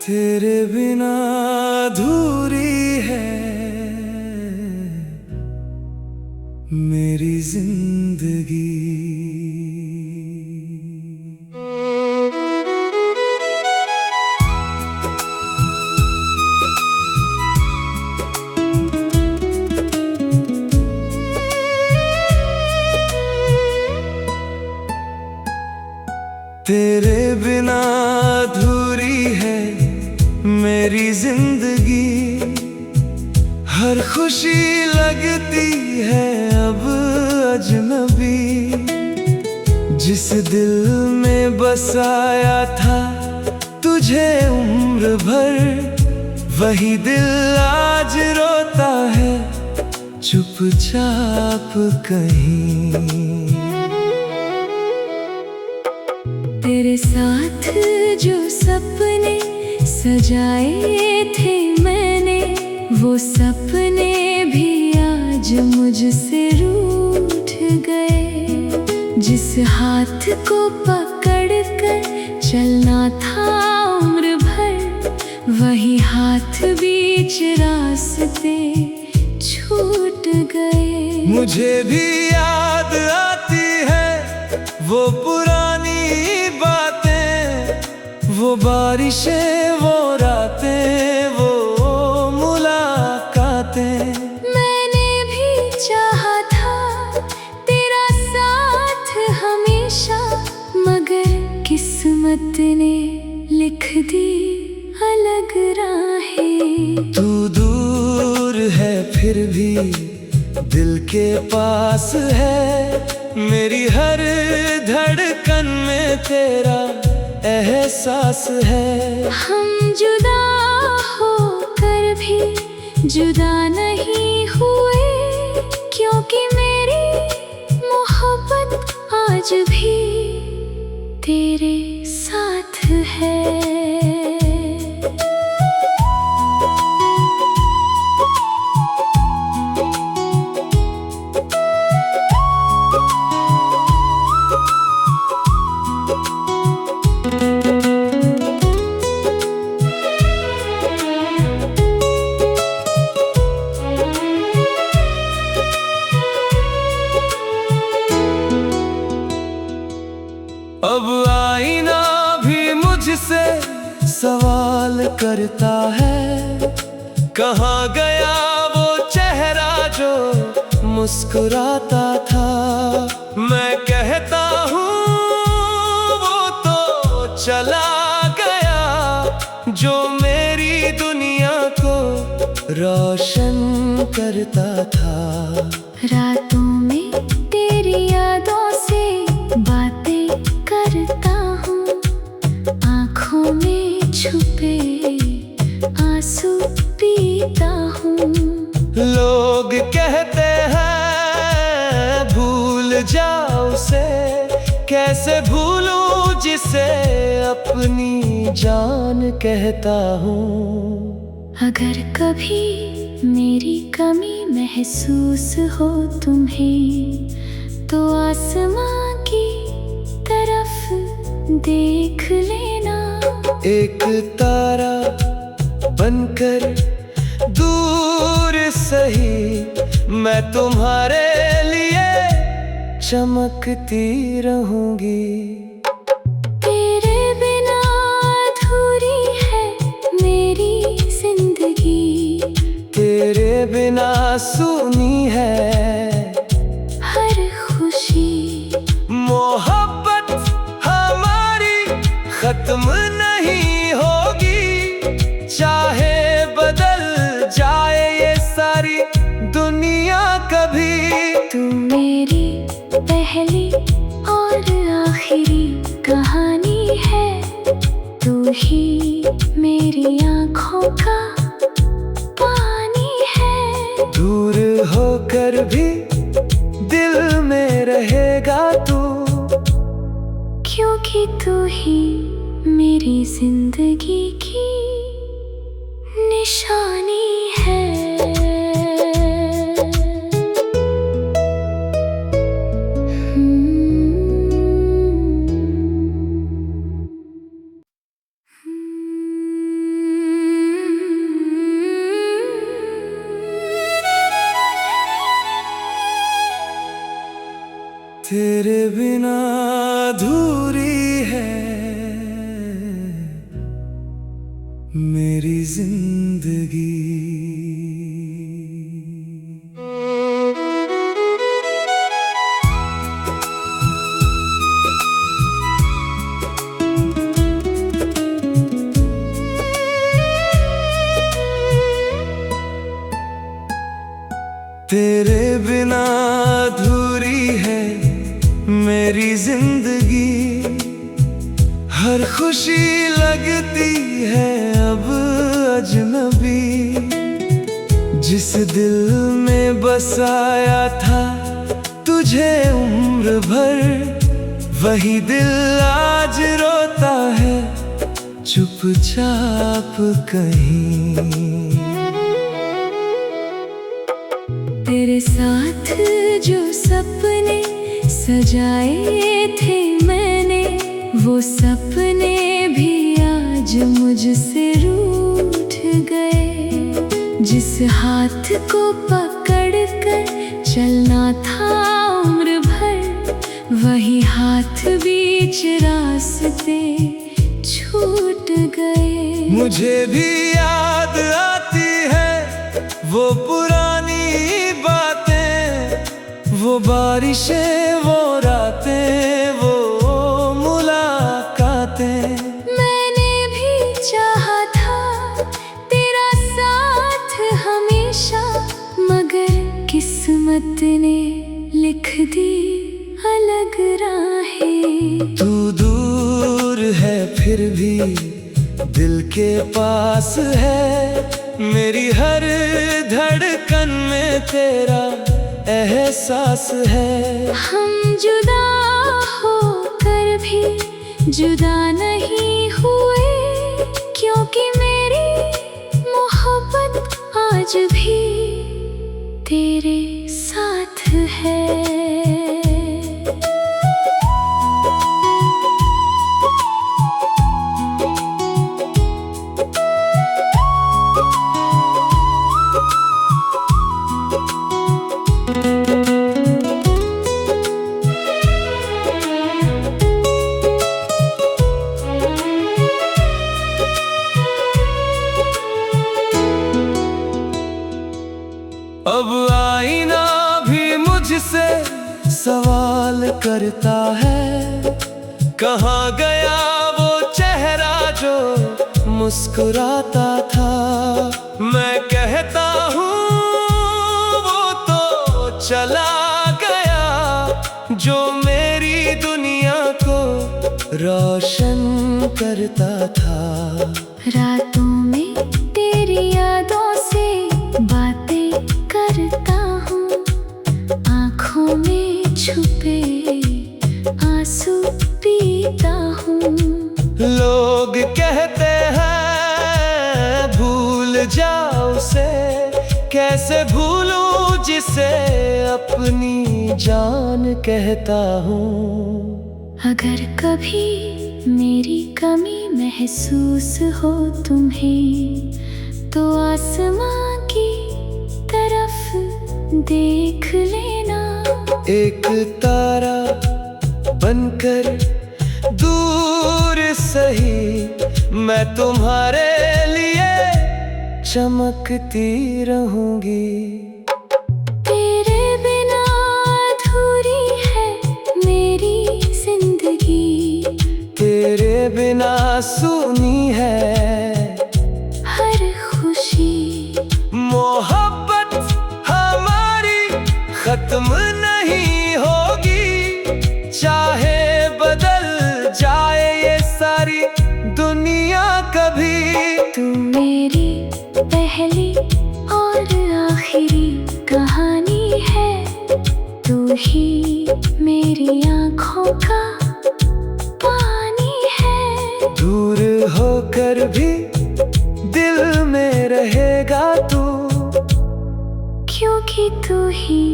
तेरे बिना अधूरी है मेरी जिंदगी। तेरे बिना अधूरी है मेरी जिंदगी। हर खुशी लगती है अब अजनबी। जिस दिल में बसाया था तुझे उम्र भर, वही दिल आज रोता है चुपचाप कहीं। तेरे साथ जो सपने सजाए थे मैंने, वो सपने भी आज मुझसे रूठ गए। जिस हाथ को पकड़कर चलना था उम्र भर, वही हाथ बीच रास्ते छूट गए। मुझे भी याद आती है वो पुरानी बातें, वो बारिशें, वो रातें, वो मुलाकातें। मैंने भी चाहा था तेरा साथ हमेशा, मगर किस्मत ने लिख दी अलग राहें। तू दूर है फिर भी दिल के पास है। मेरी हर धड़कन में तेरा एहसास है। हम जुदा होकर भी जुदा नहीं हुए, क्योंकि मेरी मोहब्बत आज भी तेरे साथ है। अब आईना भी मुझसे सवाल करता है, कहाँ गया वो चेहरा जो मुस्कुराता था। मैं कहता हूँ वो तो चला गया, जो मेरी दुनिया को रोशन करता था। रातों में तेरी यादों से बातें करता हूँ, आँखों में छुपे आंसू पीता हूँ। लोग कहते हैं भूल जाओ उसे, कैसे भूलूं जिसे अपनी जान कहता हूँ। अगर कभी मेरी कमी महसूस हो तुम्हें, तो आसमां की तरफ देख लेना। एक तारा बनकर दूर सही, मैं तुम्हारे लिए चमकती रहूंगी। तेरे बिना अधूरी है मेरी जिंदगी। तेरे बिना सूनी है हर खुशी। मोहब्बत हमारी खत्म नहीं होगी, चाहे बदल जाए ये सारी दुनिया कभी। तू मेरी पहली और आखिरी कहानी है, तू ही मेरी आँखों का पानी है। दूर होकर भी दिल में रहेगा तू, क्योंकि तू ही मेरी जिंदगी की निशानी है। तेरे बिना अधूरी है मेरी जिंदगी। तेरे बिना अधूरी है मेरी जिंदगी। हर खुशी लगती है अब अजनबी। जिस दिल में बसाया था तुझे उम्र भर, वही दिल आज रोता है चुपचाप कहीं। तेरे साथ जो सपने सजाए थे मैंने, वो सपने भी आज मुझसे रूठ गए। जिस हाथ को पकड़ कर चलना था उम्र भर, वही हाथ बीच रास्ते छूट गए। मुझे भी याद आती है वो पुरानी बातें, वो बारिशें, वो रातें, वो मुलाकातें। मैंने भी चाहा था तेरा साथ हमेशा, मगर किस्मत ने लिख दी अलग राहें। तू दूर है फिर भी दिल के पास है, मेरी हर धड़कन में तेरा एहसास है। हम जुदा होकर भी जुदा नहीं हुए, क्योंकि मेरी मोहब्बत आज भी तेरे साथ है। अब आईना भी मुझसे सवाल करता है, कहाँ गया वो चेहरा जो मुस्कुराता था। मैं कहता हूँ वो तो चला गया, जो मेरी दुनिया को रोशन करता था। रातों में तेरी यादों से बातें करता हूँ, आँखों में छुपे आंसू पीता हूँ। लोग कहते हैं भूल जाओ उसे, कैसे भूलूं जिसे अपनी जान कहता हूँ। अगर कभी मेरी कमी महसूस हो तुम्हें, तो आसमां की तरफ देख लेना। एक तारा बनकर दूर सही मैं तुम्हारे लिए चमकती रहूंगी। तेरे बिना अधूरी है मेरी जिंदगी। तेरे बिना सूनी है हर खुशी। मोहब्बत हमारी खत्म नहीं होगी, चाहे बदल जाए ये सारी दुनिया कभी। तू मेरी पहली और आखिरी कहानी है, तू ही मेरी आँखों का पानी है। दूर होकर भी दिल में रहेगा तू, क्योंकि तू ही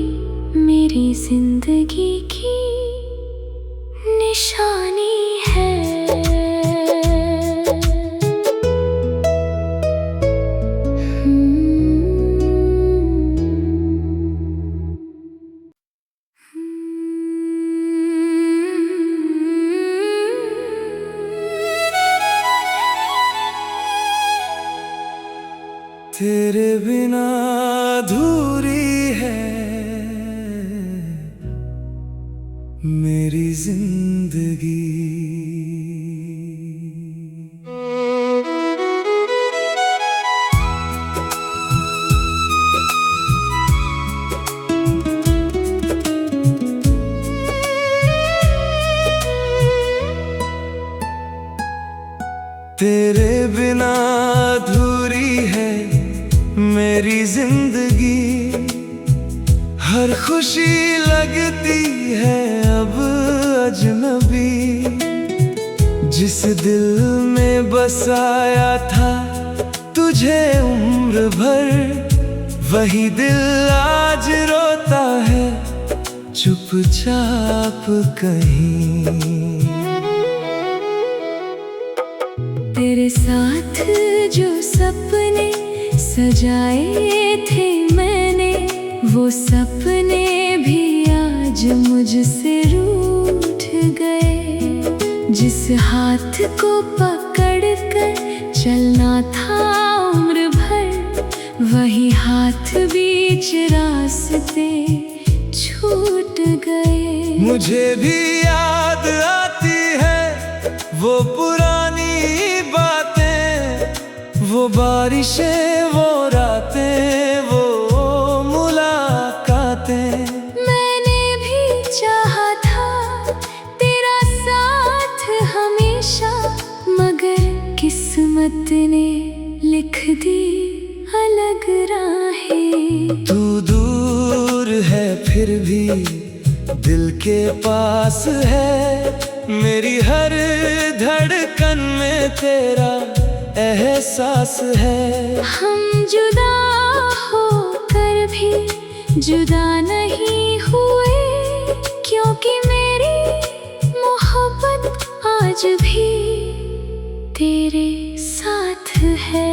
मेरी जिंदगी की निशानी है। जिंदगी, हर खुशी लगती है अब अजनबी। जिस दिल में बसाया था तुझे उम्र भर, वही दिल आज रोता है चुपचाप कहीं। तेरे साथ जो सपने सजाए थे मैंने, वो सपने भी आज मुझसे रूठ गए। जिस हाथ को पकड़ कर चलना था उम्र भर, वही हाथ बीच रास्ते छूट गए। मुझे भी याद आती है वो पुरानी बातें, वो बारिशें, वो रातें, वो मुलाकातें। मैंने भी चाहा था तेरा साथ हमेशा, मगर किस्मत ने लिख दी अलग राहें। तू दूर है फिर भी दिल के पास है, मेरी हर धड़कन में तेरा एहसास है। हम जुदा होकर भी जुदा नहीं हुए, क्योंकि मेरी मोहब्बत आज भी तेरे साथ है।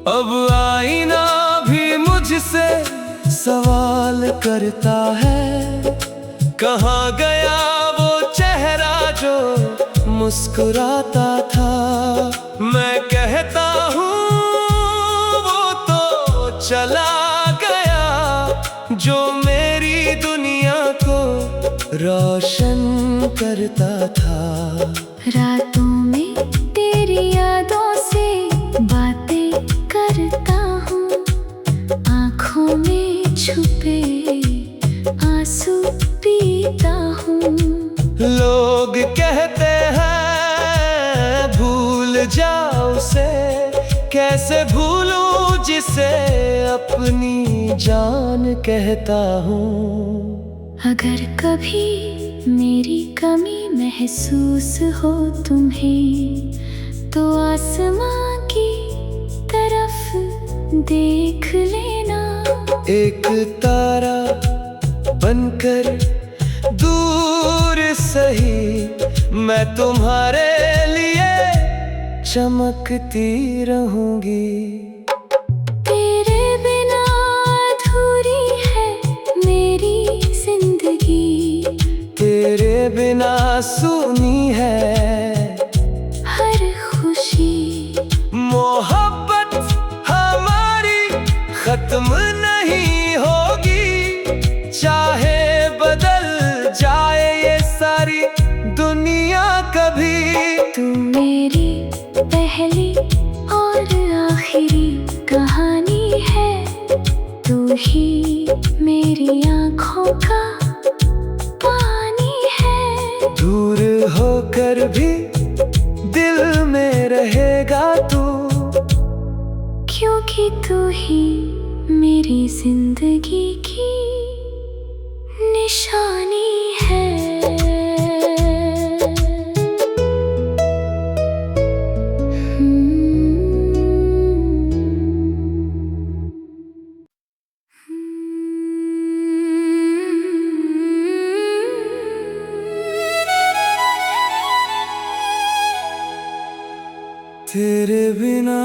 अब आईना भी मुझसे सवाल करता है, कहाँ गया वो चेहरा जो मुस्कुराता था। मैं कहता हूँ वो तो चला गया, जो मेरी दुनिया को रोशन करता था। रातों में तेरी यादों से बातें करता हूँ, आँखों में छुपे आंसू पीता हूँ। लोग कहते हैं भूल जाओ उसे, कैसे भूलूं जिसे अपनी जान कहता हूँ। अगर कभी मेरी कमी महसूस हो तुम्हें, तो आसमां की तरफ देख लेना। एक तारा बनकर दूर सही, मैं तुम्हारे लिए चमकती रहूंगी। तेरे बिना अधूरी है मेरी जिंदगी, तेरे बिना सूनी है हर खुशी। मोहब्बत हमारी खत्म नहीं होगी, चाहे बदल जाए ये सारी दुनिया कभी। तू मेरी पहली और आखिरी कहानी है, तू ही मेरी आँखों का पानी है। दूर होकर भी दिल में रहेगा तू, क्योंकि तू ही मेरी जिंदगी की निशानी है। तेरे बिना